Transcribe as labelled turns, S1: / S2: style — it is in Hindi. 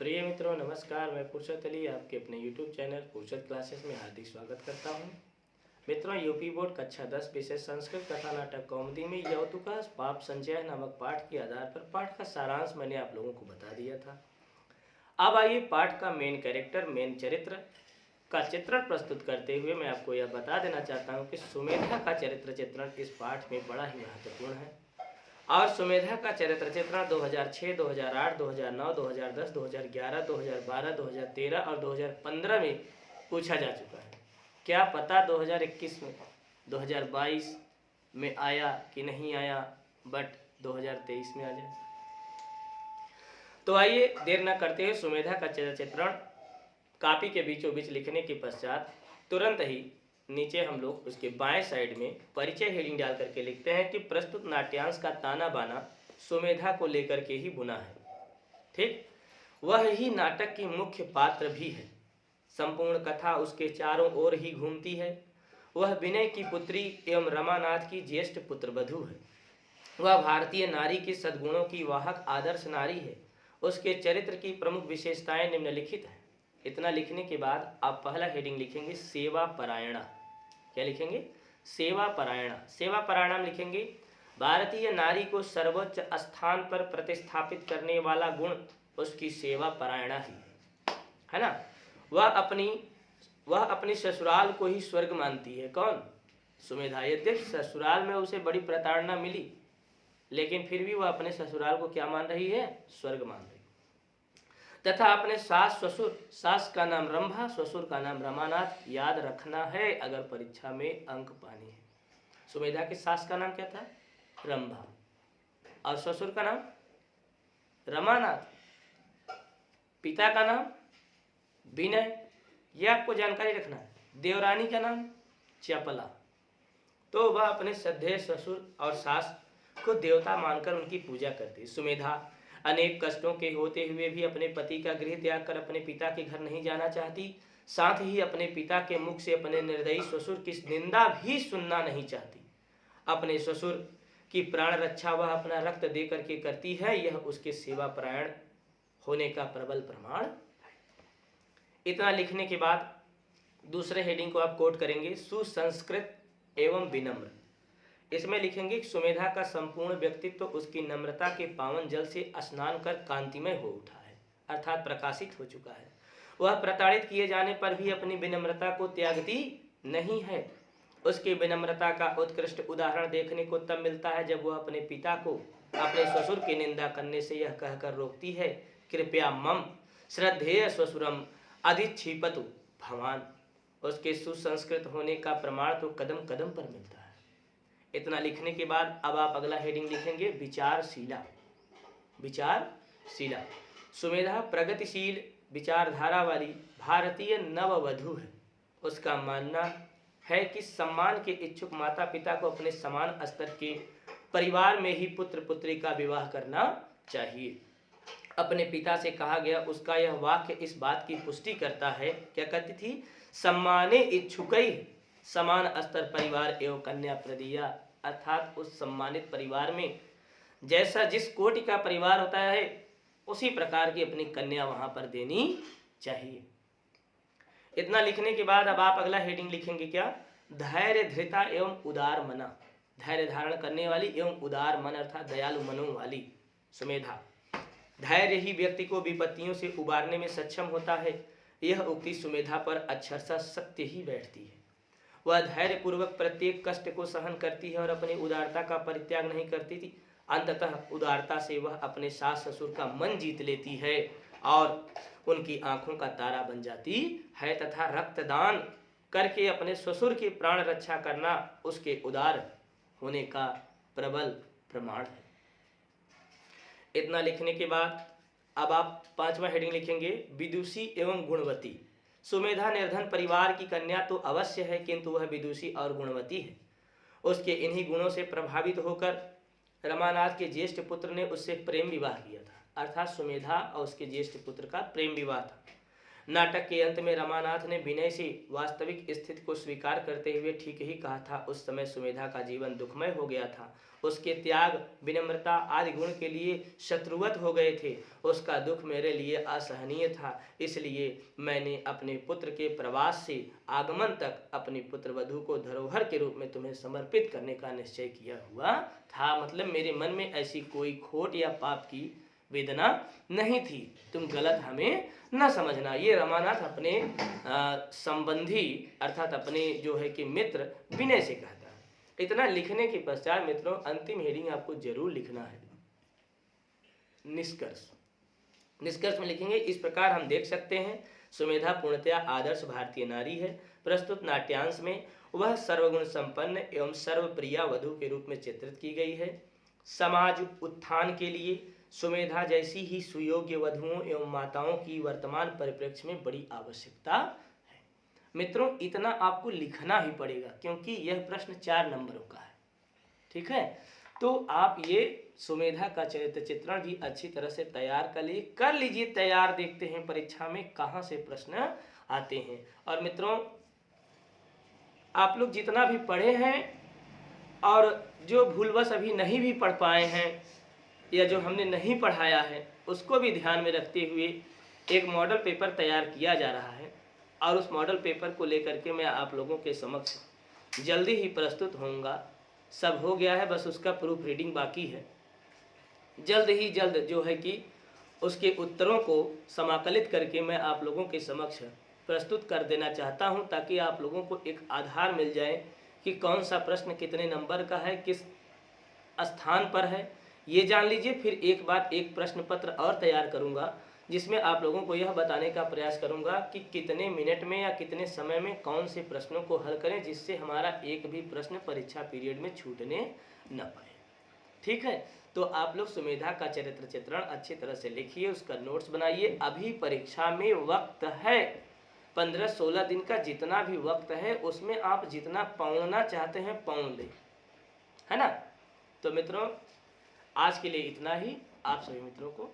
S1: प्रिय मित्रों नमस्कार। मैं फुर्सत अली आपके अपने YouTube चैनल फुर्सत क्लासेस में हार्दिक स्वागत करता हूं। मित्रों, यूपी बोर्ड कक्षा 10 विषय संस्कृत कथा नाटक कौमुदी में यौतुका पाप संचय नामक पाठ के आधार पर पाठ का सारांश मैंने आप लोगों को बता दिया था। अब आइए पाठ का मेन कैरेक्टर, मेन चरित्र का चित्रण प्रस्तुत करते हुए मैं आपको यह बता देना चाहता हूँ कि सुमेधा का चरित्र चित्रण इस पाठ में बड़ा ही महत्वपूर्ण है। और सुमेधा का चरित्र चित्रण 2006, 2008, 2009, 2010, 2011, 2012, 2013 और 2015 में पूछा जा चुका है। क्या पता 2021 में, 2022 में आया कि नहीं आया, बट 2023 में आ जाए। तो आइए देर न करते हुए सुमेधा का चरित्र चित्रण कॉपी के बीचों बीच लिखने के पश्चात तुरंत ही नीचे हम लोग उसके बाएं साइड में परिचय हेडिंग डाल करके लिखते हैं कि प्रस्तुत नाट्यांश का ताना बाना सुमेधा को लेकर के ही बुना है। ठीक, वह ही नाटक की मुख्य पात्र भी है। संपूर्ण कथा उसके चारों ओर ही घूमती है। वह विनय की पुत्री एवं रमानाथ की ज्येष्ठ पुत्रवधू है। वह भारतीय नारी की सद्गुणों की वाहक आदर्श नारी है। उसके चरित्र की प्रमुख विशेषताएं निम्नलिखित हैं। इतना लिखने के बाद आप पहला हेडिंग लिखेंगे सेवा परायणा। क्या लिखेंगे? सेवा परायणा। सेवा परायणा लिखेंगे भारतीय नारी को सर्वोच्च स्थान पर प्रतिस्थापित करने वाला गुण उसकी सेवा परायणा ही है ना। वह अपनी ससुराल को ही स्वर्ग मानती है। कौन? सुमेधा। यद्यपि ससुराल में उसे बड़ी प्रताड़ना मिली, लेकिन फिर भी वह अपने ससुराल को क्या मान रही है? स्वर्ग मान रही। तथा अपने सास ससुर, सास का नाम रंभा, ससुर का नाम रमानाथ याद रखना है अगर परीक्षा में अंक पानी है। सुमेधा की सास का नाम क्या था? रंभा। और ससुर का नाम रमानाथ। पिता का नाम विनय, यह आपको जानकारी रखना है। देवरानी का नाम चपला। तो वह अपने श्रद्धेय ससुर और सास को देवता मानकर उनकी पूजा करती। सुमेधा अनेक कष्टों के होते हुए भी अपने पति का गृह त्याग कर अपने पिता के घर नहीं जाना चाहती। साथ ही अपने पिता के मुख से अपने निर्दयी ससुर की निंदा भी सुनना नहीं चाहती। अपने ससुर की प्राण रक्षा वह अपना रक्त दे करके करती है। यह उसके सेवा परायण होने का प्रबल प्रमाण है। इतना लिखने के बाद दूसरे हेडिंग को आप कोट करेंगे सुसंस्कृत एवं विनम्र। इसमें लिखेंगे कि सुमेधा का संपूर्ण व्यक्तित्व उसकी नम्रता के पावन जल से स्नान कर कांतिमय हो उठा है, अर्थात प्रकाशित हो चुका है। वह प्रताड़ित किए जाने पर भी अपनी विनम्रता को त्यागती नहीं है। उसकी विनम्रता का उत्कृष्ट उदाहरण देखने को तब मिलता है जब वह अपने पिता को अपने ससुर की निंदा करने से यह कहकर रोकती है, कृपया मम श्रद्धेय ससुरम अधिक्षिपतु भवान। उसके सुसंस्कृत होने का प्रमाण तो कदम कदम पर मिलता है। इतना लिखने के बाद अब आप अगला हेडिंग लिखेंगे विचारशीला। विचारशीला। सुमेधा प्रगतिशील विचारधारा वाली भारतीय नववधू है। उसका मानना है कि सम्मान के इच्छुक माता पिता को अपने समान स्तर के परिवार में ही पुत्र पुत्री का विवाह करना चाहिए। अपने पिता से कहा गया उसका यह वाक्य इस बात की पुष्टि करता है। क्या कहती थी? सम्माने इच्छुकई समान स्तर परिवार एवं कन्या प्रदिया, अर्थात उस सम्मानित परिवार में जैसा जिस कोटि का परिवार होता है उसी प्रकार की अपनी कन्या वहां पर देनी चाहिए। इतना लिखने के बाद अब आप अगला हेडिंग लिखेंगे क्या? धैर्य धृता एवं उदार मना। धैर्य धारण करने वाली एवं उदार मन अर्थात दयालु मनों वाली सुमेधा। धैर्य ही व्यक्ति को विपत्तियों से उबारने में सक्षम होता है। यह उक्ति सुमेधा पर अक्षरशः सत्य ही बैठती है। वह धैर्य पूर्वक प्रत्येक कष्ट को सहन करती है और अपनी उदारता का परित्याग नहीं करती थी। अंततः उदारता से वह अपने सास ससुर का मन जीत लेती है और उनकी आंखों का तारा बन जाती है तथा रक्तदान करके अपने ससुर की प्राण रक्षा करना उसके उदार होने का प्रबल प्रमाण है। इतना लिखने के बाद अब आप पांचवा हेडिंग लिखेंगे विदुषी एवं गुणवती। सुमेधा निर्धन परिवार की कन्या तो अवश्य है, किंतु वह विदुषी और गुणवती है। उसके इन्हीं गुणों से प्रभावित होकर रमानाथ के ज्येष्ठ पुत्र ने उससे प्रेम विवाह किया था, अर्थात सुमेधा और उसके ज्येष्ठ पुत्र का प्रेम विवाह था। नाटक के अंत में रमानाथ ने विनय से वास्तविक स्थिति को स्वीकार करते हुए ठीक ही कहा था। उस समय सुमेधा का जीवन दुखमय हो गया था। उसके त्याग, विनम्रता आदि गुण के लिए शत्रुवत हो गए थे। उसका दुख मेरे लिए असहनीय था, इसलिए मैंने अपने पुत्र के प्रवास से आगमन तक अपनी पुत्र वधू को धरोहर के रूप में तुम्हें समर्पित करने का निश्चय किया हुआ था। मतलब मेरे मन में ऐसी कोई खोट या पाप की वेदना नहीं थी, तुम गलत हमें न समझना। ये रमानाथ अपने संबंधी अर्थात अपने जो है कि मित्र विनय से कहता है। इतना लिखने के पश्चात मित्रों अंतिम हेडिंग आपको जरूर लिखना है, निष्कर्ष। निष्कर्ष में लिखेंगे, इस प्रकार हम देख सकते हैं सुमेधा पूर्णतया आदर्श भारतीय नारी है। प्रस्तुत नाट्यांश में वह सर्वगुण संपन्न एवं सर्वप्रिया वधू के रूप में चित्रित की गई है। समाज उत्थान के लिए सुमेधा जैसी ही सुयोग्य वधुओं एवं माताओं की वर्तमान परिप्रेक्ष्य में बड़ी आवश्यकता है। मित्रों इतना आपको लिखना ही पड़ेगा क्योंकि यह प्रश्न 4 नंबरों का है। ठीक है, तो आप ये सुमेधा का चरित्र चित्रण भी अच्छी तरह से तैयार कर लीजिए तैयार। देखते हैं परीक्षा में कहाँ से प्रश्न आते हैं। और मित्रों आप लोग जितना भी पढ़े हैं और जो भूलवश अभी नहीं भी पढ़ पाए हैं या जो हमने नहीं पढ़ाया है उसको भी ध्यान में रखते हुए एक मॉडल पेपर तैयार किया जा रहा है और उस मॉडल पेपर को लेकर के मैं आप लोगों के समक्ष जल्दी ही प्रस्तुत होऊंगा। सब हो गया है, बस उसका प्रूफ रीडिंग बाकी है। जल्द ही जल्द जो है कि उसके उत्तरों को समाकलित करके मैं आप लोगों के समक्ष प्रस्तुत कर देना चाहता हूं, ताकि आप लोगों को एक आधार मिल जाए कि कौन सा प्रश्न कितने नंबर का है, किस स्थान पर है, ये जान लीजिए। फिर एक बार एक प्रश्न पत्र और तैयार करूंगा जिसमें आप लोगों को यह बताने का प्रयास करूंगा कि कितने मिनट में या कितने समय में कौन से प्रश्नों को हल करें, जिससे हमारा एक भी प्रश्न परीक्षा पीरियड में छूटने न पाए। ठीक है, तो आप लोग सुमेधा का चरित्र चित्रण अच्छी तरह से लिखिए, उसका नोट्स बनाइए। अभी परीक्षा में वक्त है, 15-16 दिन का जितना भी वक्त है उसमें आप जितना पौना चाहते हैं पौन लें, है ना। तो मित्रों आज के लिए इतना ही। आप सभी मित्रों को